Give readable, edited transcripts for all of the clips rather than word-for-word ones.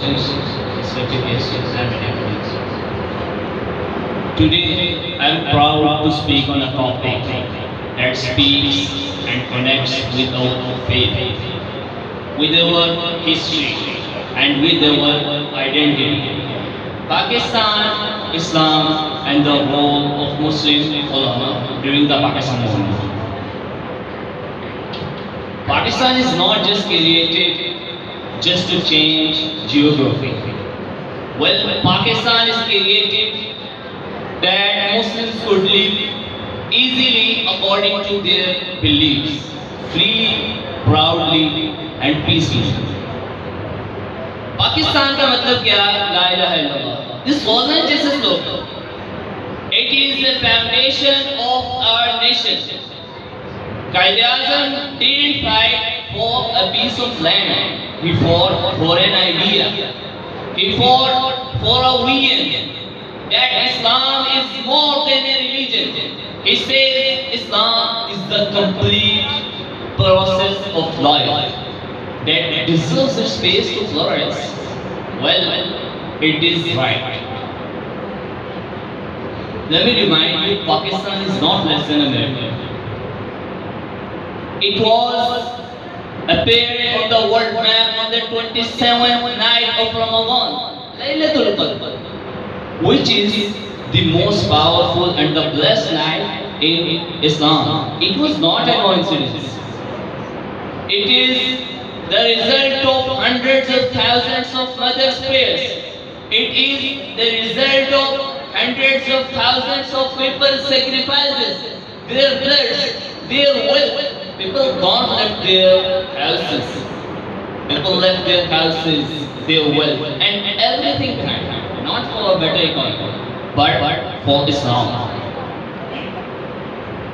respected guests, and colleagues. Today, I am proud to speak on a topic that speaks and connects with our faith, with our history, and with our identity. Pakistan, Islam, and the role of Muslim ulama during the Pakistan movement. Pakistan is not just created just to change geography. Well, Pakistan is created that Muslims could live easily according to their beliefs, freely, proudly, and peacefully. Pakistan का मतलब क्या? ला इलाहा इल्लल्लाह. This wasn't just a slogan. It is the foundation of our nation. Quaid-e-Azam didn't fight for a piece of land. He fought for an idea. He fought for a vision that Islam is more than a religion. He says Islam is the complete process of life that deserves a space to flourish. Well, it is right. Let me remind you, Pakistan is not less than America. It was appeared on the world map on the 27th night of Ramadan, Laylatul Qadr, which is the most powerful and the blessed night in Islam. It was not a coincidence. It is the result of hundreds of thousands of mothers' prayers. It is the result of hundreds of thousands of people's sacrifices, their blood, their wealth. People don't left their houses. People left their houses, their wealth, and everything behind. Not for a better economy, but for Islam.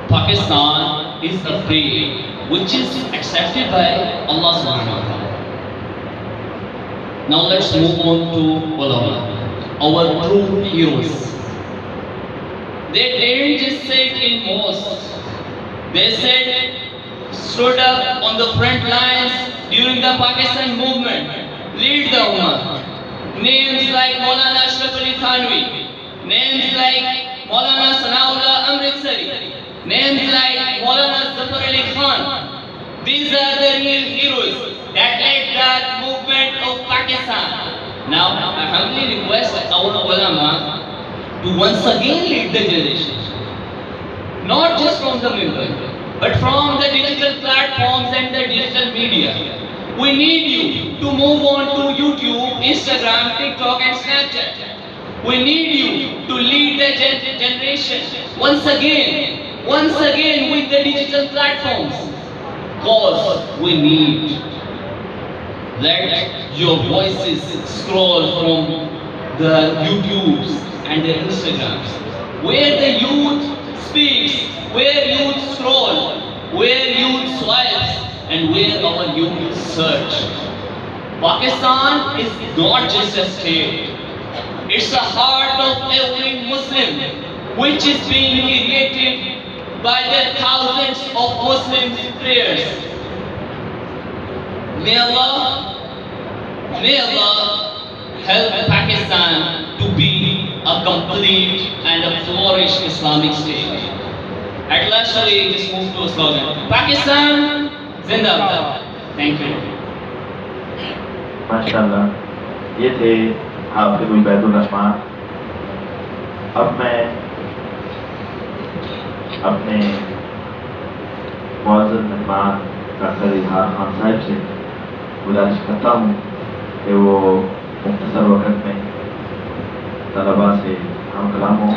Pakistan is a faith which is accepted by Allah subhanahu wa ta'ala. Now let's move on to ulama, our true heroes. They didn't just sit in mosques. They stood up on the front lines during the Pakistan movement, lead the Ummah. Names like Maulana Ashraf Ali Thanvi, names like Maulana Sanaullah Amritsari, names like Maulana Zafar Ali Khan. These are the real heroes that led that movement of Pakistan. Now, I humbly request our ulama to once again lead the generation. Not just from the member, but from the digital platforms and the digital media. We need you to move on to YouTube, Instagram, TikTok and Snapchat. We need you to lead the generation once again with the digital platforms. Cause we need. Let your voices scroll from the YouTubes and the Instagrams, where the youth speaks, where youth scroll, where youth swipes, and where our youth search. Pakistan is not just a state. It's the heart of every Muslim, which is being created by the thousands of Muslims' prayers. May Allah help Pakistan to be a complete and a flourished Islamic state. At last, we just move to a slogan. Pakistan, Zindabad. Thank you. माशाल्लाह, ये थे हाफिज़ उबैदुल रहमान. अब मैं अपने मुअज़्ज़ज़ मेहमान doctor इजहार खान साहब से गुजारिश करता हूँ कि वो मुख्तसर वक़्त में तलबा से हम कलाम हों